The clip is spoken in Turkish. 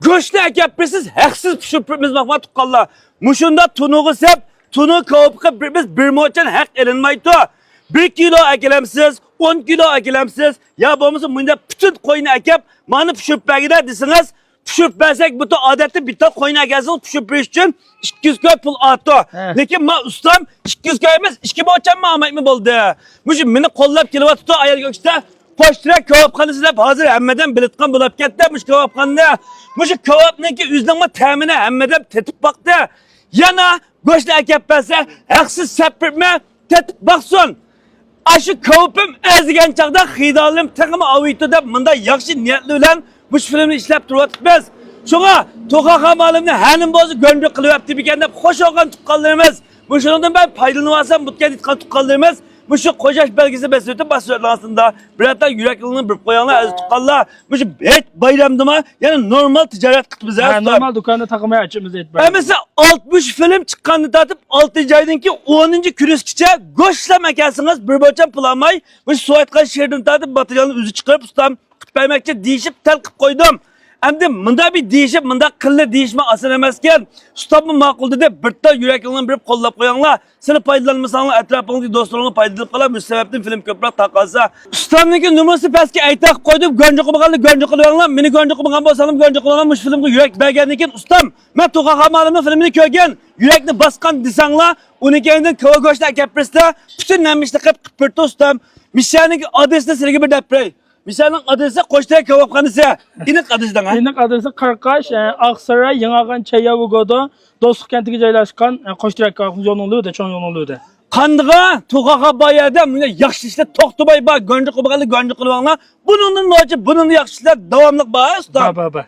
Go'shtni akapsiz, haqsiz pishiribmiz mahmat tuqqanlar. Mushunda tunuğu sep, tunuğu kovup qilib biz bir mo'chan haq elinmaydi. 1 kilo akilamsiz, 10 kilo akilamsiz, ya bo'lmasa bunda bütün qo'yni akap, mana pishirib bergida desangiz, pishirib bersak bu odatda bitta qo'yni akasiz pishirib berish uchun 200 koy pul atdi. Lekin men ustam 200 koy emas, 2 mo'chan olmaymi bo'ldi. Mush meni qo'llab kelyapti ayol go'shta. Poştura kebapxonasi deb hozir hammadan bilitgan bo'lib ketdi. Mush kebapxonada mush kebapniki o'zining ta'mini hammadan tetib boqdi. Yana go'shtni akab bersa, haqsiz sapirma tetib boqsin. Aşı kebapim ezgan chaqda xidolim taqimi avito deb bunda yaxshi niyatli bilan mush filmni ishlab turyapmiz. Shunga to'qa xamalimni hanim bo'zi go'ndiq qilyapti ekan deb xo'sh olgan tuqqanlarimiz. Bu shundan ben faydalanib olsam butgan itqan tuqqanlarimiz bu şu kocaş belgesi besliyordu basıyorlar aslında. Bir hatta yürek yılını bir koyanlar az tukallar. Bu şu hiç bayramdı mı? Yani normal ticaret kıtı bize. Normal dükkanda takımaya açımız et. Mesela 60 film çıkanı tatıp 6. aydın ki 10. kürüskçe goşla mekansınız bir boçan pulamay. Bu Suaytkan şehrini tatıp Batıcan'ın üzü çıkarıp ustam kıtpaymakça değişip telkip koydum. Endi mında bir değişip mında kıllı değişme asıl emezken ustamı makul dedi bir ta yürek yılını bir kollab koyanlar seni paydalanmasanlar etrafındaki dostlarına paydalanıp kalan bir sebepten film köprek takasa ustamdaki numarası peski aytak koydum gönce kubakanlı gönce kılıyorlar meni gönce kubakan basalım gönce kılıyorlarmış filmde yürek bergenlikin ustam ben toka hamalımın filmini köygen yürekni baskan disanlar 12 ayından kava göçte kepreste bütün nemmişte kıp kıpırtı ustam Mişan'ın adresine silgi bir deprey. Misalın adresi Koçtay Kebapxonasi. İnek adresidan ha? İnek adresi Karkaş, Aksaray, Yangağan, Çayavugo'da Dostluk kentiga joylashgan Koçtay Kebapxonasi yo'noluvdi, cho'ng yo'noluvdi. Qandığa, to'qaqa bayada meni yaxshi ishlar to'xtabay bor, go'nji qilib go'nji qilibanglar. Buningdan nochi, buningni yaxshi ishlar davomli bor usta. Ba.